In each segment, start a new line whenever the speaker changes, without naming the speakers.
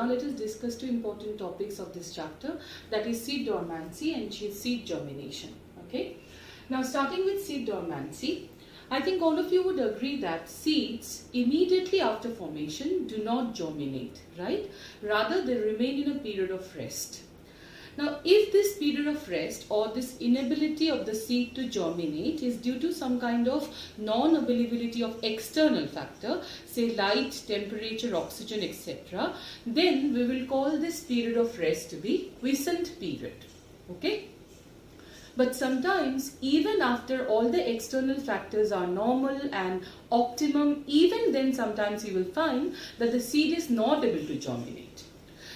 now let us discuss two important topics of this chapter, that is seed dormancy and seed germination. Okay. Now starting with seed dormancy, I think all of you would agree that seeds immediately after formation do not germinate, right? Rather they remain in a period of rest. Now, if this period of rest or this inability of the seed to germinate is due to some kind of non-availability of external factor, say light, temperature, oxygen, etc., then we will call this period of rest to be quiescent period. Okay? But sometimes, even after all the external factors are normal and optimum, even then sometimes you will find that the seed is not able to germinate.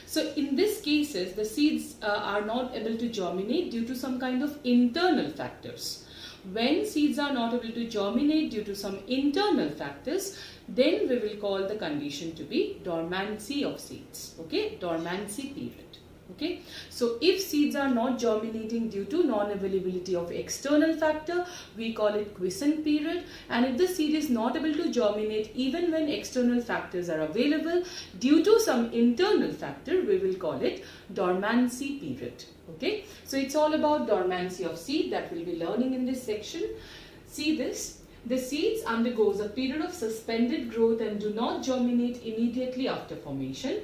So in these cases, the seeds are not able to germinate due to some kind of internal factors. When seeds are not able to germinate due to some internal factors, then we will call the condition to be dormancy of seeds. Okay, dormancy period. Okay, so if seeds are not germinating due to non-availability of external factor, we call it quiescent period. And if the seed is not able to germinate even when external factors are available due to some internal factor, we will call it dormancy period. Okay, so it's all about dormancy of seed that we'll be learning in this section. See this. The seeds undergoes a period of suspended growth and do not germinate immediately after formation.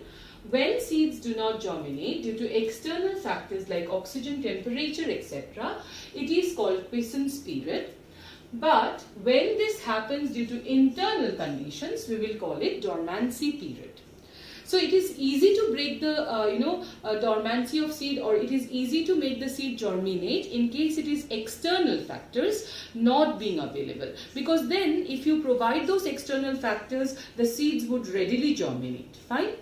When seeds do not germinate due to external factors like oxygen, temperature, etc., it is called quiescent period. But when this happens due to internal conditions, we will call it dormancy period. So it is easy to break the dormancy of seed, or it is easy to make the seed germinate in case it is external factors not being available. Because then if you provide those external factors, the seeds would readily germinate. Fine?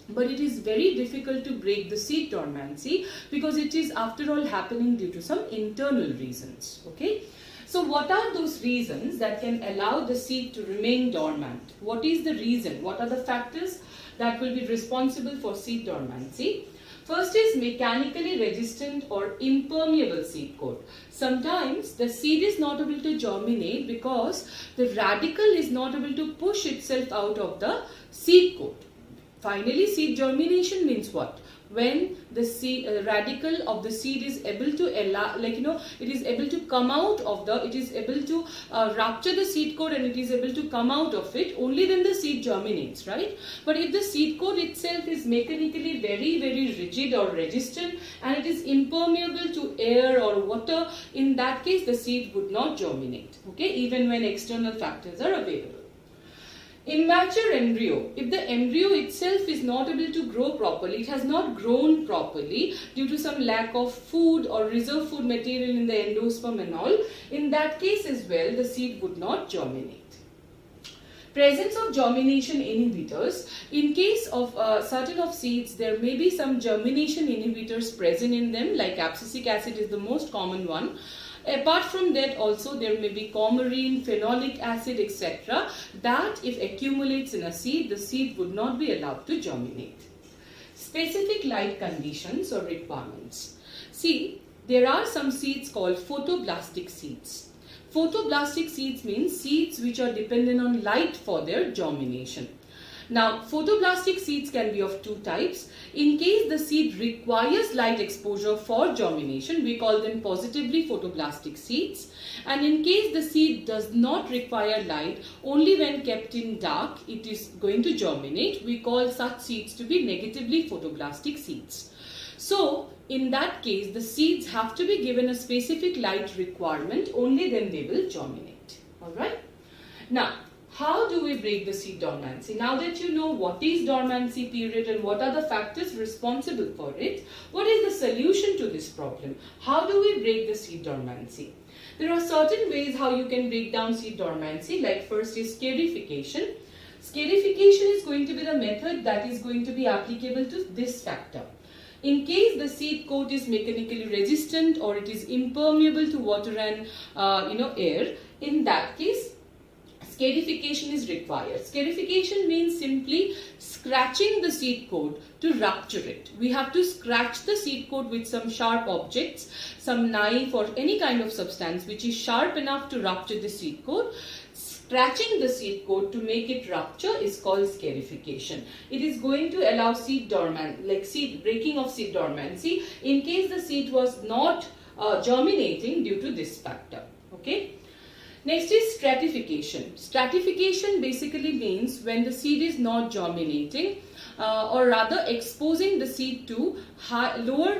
But it is very difficult to break the seed dormancy because it is after all happening due to some internal reasons. Okay. So what are those reasons that can allow the seed to remain dormant? What is the reason? What are the factors that will be responsible for seed dormancy? First is mechanically resistant or impermeable seed coat. Sometimes the seed is not able to germinate because the radical is not able to push itself out of the seed coat. Finally, seed germination means what? When the seed, radical of the seed is able to allow, it is able to come out of the, it is able to rupture the seed coat and it is able to come out of it, only then the seed germinates, right? But if the seed coat itself is mechanically very, very rigid or resistant and it is impermeable to air or water, in that case the seed would not germinate, okay, even when external factors are available. Immature embryo. If the embryo itself is not able to grow properly, it has not grown properly due to some lack of food or reserve food material in the endosperm and all, in that case as well, the seed would not germinate. Presence of germination inhibitors. In case of certain of seeds, there may be some germination inhibitors present in them, like abscisic acid is the most common one. Apart from that also there may be coumarin, phenolic acid, etc. that if accumulates in a seed, the seed would not be allowed to germinate. Specific light conditions or requirements. See, there are some seeds called photoblastic seeds. Photoblastic seeds means seeds which are dependent on light for their germination. Now, photoblastic seeds can be of two types. In case the seed requires light exposure for germination, we call them positively photoblastic seeds. And in case the seed does not require light, only when kept in dark, it is going to germinate. We call such seeds to be negatively photoblastic seeds. So, in that case, the seeds have to be given a specific light requirement, only then they will germinate. Alright? Now, how do we break the seed dormancy? Now that you know what is dormancy period and what are the factors responsible for it, what is the solution to this problem? How do we break the seed dormancy? There are certain ways how you can break down seed dormancy, like first is scarification. Scarification is going to be the method that is going to be applicable to this factor. In case the seed coat is mechanically resistant or it is impermeable to water and air, in that case, scarification is required. Scarification means simply scratching the seed coat to rupture it. We have to scratch the seed coat with some sharp objects, some knife or any kind of substance which is sharp enough to rupture the seed coat. scratching the seed coat to make it rupture is called scarification. It is going to allow seed dormant, like seed breaking of seed dormancy in case the seed was not germinating due to this factor. Okay. Next is stratification. Stratification basically means when the seed is not germinating, or rather exposing the seed to lower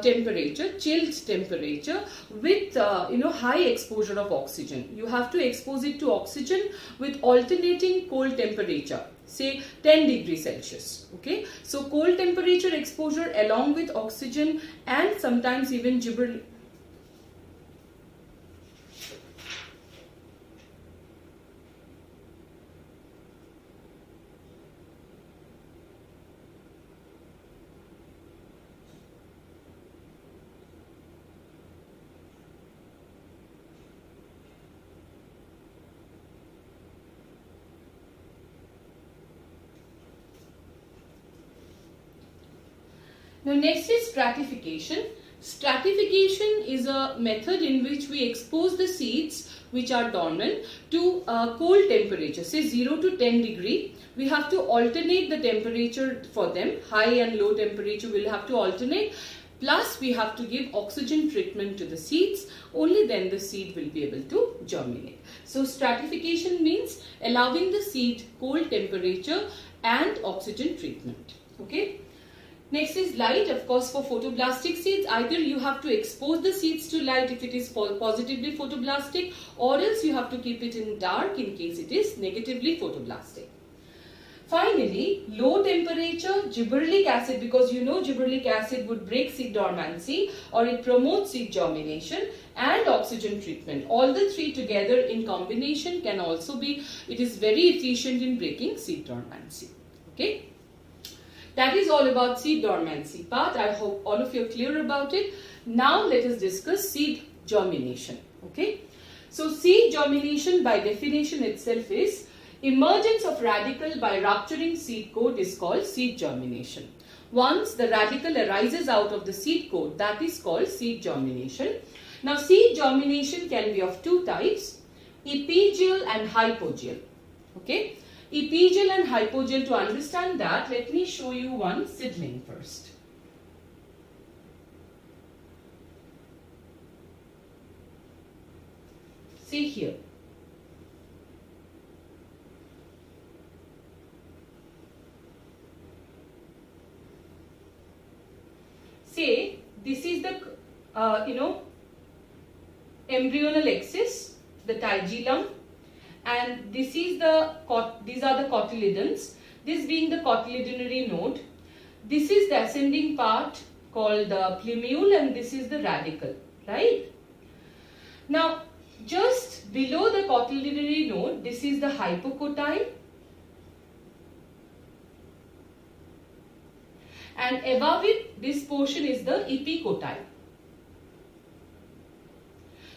temperature, chilled temperature with high exposure of oxygen. You have to expose it to oxygen with alternating cold temperature, say 10 degrees Celsius. Okay, so cold temperature exposure along with oxygen and sometimes even gibberellin. Now next is stratification. Stratification is a method in which we expose the seeds which are dormant to cold temperature, say 0 to 10 degree. We have to alternate the temperature for them. High and low temperature will have to alternate. Plus we have to give oxygen treatment to the seeds. Only then the seed will be able to germinate. So stratification means allowing the seed cold temperature and oxygen treatment. Okay. Next is light. Of course, for photoblastic seeds, either you have to expose the seeds to light if it is positively photoblastic, or else you have to keep it in dark in case it is negatively photoblastic. Finally, low temperature gibberellic acid, because you know gibberellic acid would break seed dormancy or it promotes seed germination, and oxygen treatment. All the three together in combination can also be, it is very efficient in breaking seed dormancy. Okay. That is all about seed dormancy part. I hope all of you are clear about it. Now let us discuss seed germination. Okay. So seed germination by definition itself is emergence of radicle by rupturing seed coat is called seed germination. Once the radicle arises out of the seed coat, that is called seed germination. Now seed germination can be of two types, epigeal and hypogeal. Okay. Epigeal and hypogeal, to understand that, let me show you one seedling first. See here. Say this is the embryonal axis, the tigellum, and this is these are the cotyledons, this being the cotyledonary node. This is the ascending part called the plumule, and this is the radicle, right? Now, just below the cotyledonary node, this is the hypocotyle, and above it, this portion is the epicotyle.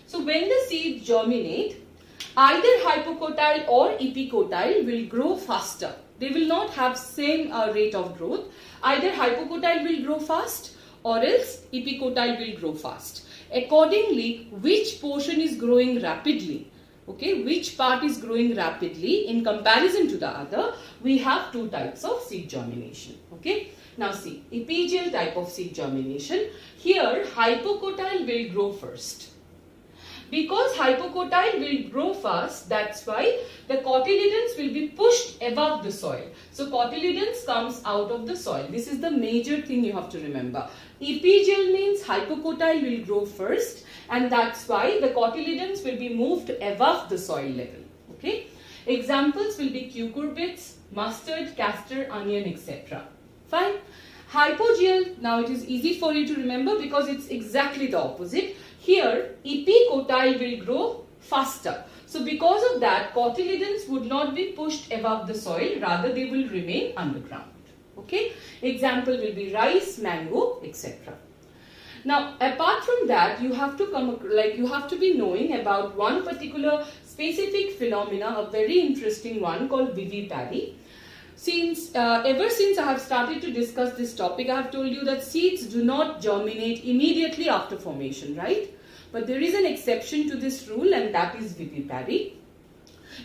So, when the seeds germinate, either hypocotyle or epicotyle will grow faster. They will not have same rate of growth. Either hypocotyle will grow fast or else epicotyle will grow fast. Accordingly, which portion is growing rapidly, okay, which part is growing rapidly in comparison to the other, we have two types of seed germination. Okay. Now see, epigeal type of seed germination. Here hypocotyle will grow first. Because hypocotyle will grow fast, that's why the cotyledons will be pushed above the soil. So cotyledons comes out of the soil. This is the major thing you have to remember. Epigeal means hypocotyle will grow first, and that's why the cotyledons will be moved above the soil level. Okay. Examples will be cucurbits, mustard, castor, onion, etc. Fine. Hypogeal, now it is easy for you to remember because it's exactly the opposite. Here, epicotyle will grow faster. So because of that, cotyledons would not be pushed above the soil, rather they will remain underground. Okay. Example will be rice, mango, etc. Now, apart from that, you have to be knowing about one particular specific phenomena, a very interesting one called vivipary. Ever since I have started to discuss this topic, I have told you that seeds do not germinate immediately after formation, right? But there is an exception to this rule, and that is vivipary.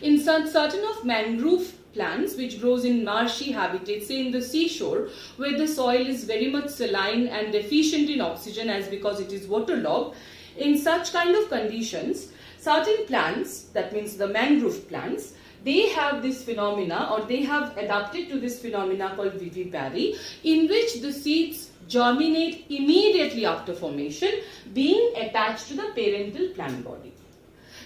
In certain of mangrove plants which grows in marshy habitats, say in the seashore, where the soil is very much saline and deficient in oxygen as because it is waterlogged, in such kind of conditions, certain plants, that means the mangrove plants, they have this phenomena, or they have adapted to this phenomena called vivipary, in which the seeds germinate immediately after formation, being attached to the parental plant body.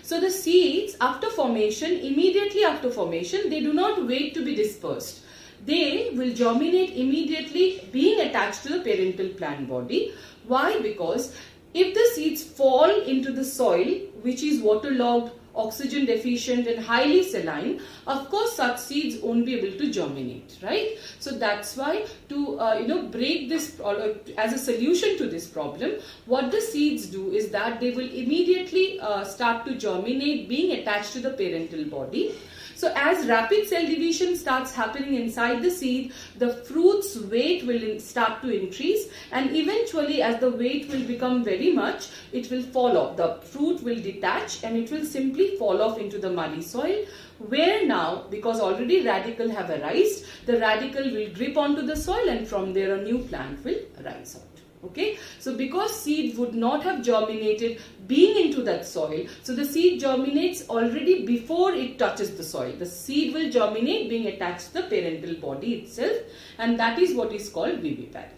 So the seeds after formation, immediately after formation, they do not wait to be dispersed. They will germinate immediately, being attached to the parental plant body. Why? Because if the seeds fall into the soil, which is waterlogged, oxygen deficient and highly saline, of course such seeds won't be able to germinate, right? So that's why to break this, or as a solution to this problem, what the seeds do is that they will immediately start to germinate, being attached to the parental body. So as rapid cell division starts happening inside the seed, the fruit's weight will start to increase, and eventually as the weight will become very much, it will fall off. The fruit will detach and it will simply fall off into the muddy soil, where now, because already radicle have arisen, the radicle will grip onto the soil, and from there a new plant will rise out. Okay, so because seed would not have germinated being into that soil, so the seed germinates already before it touches the soil. The seed will germinate being attached to the parental body itself, and that is what is called vivipary.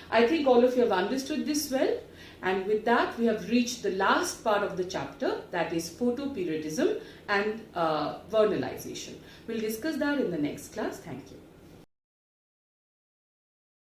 I think all of you have understood this well, and with that we have reached the last part of the chapter, that is photoperiodism and vernalization. We'll discuss that in the next class. Thank you.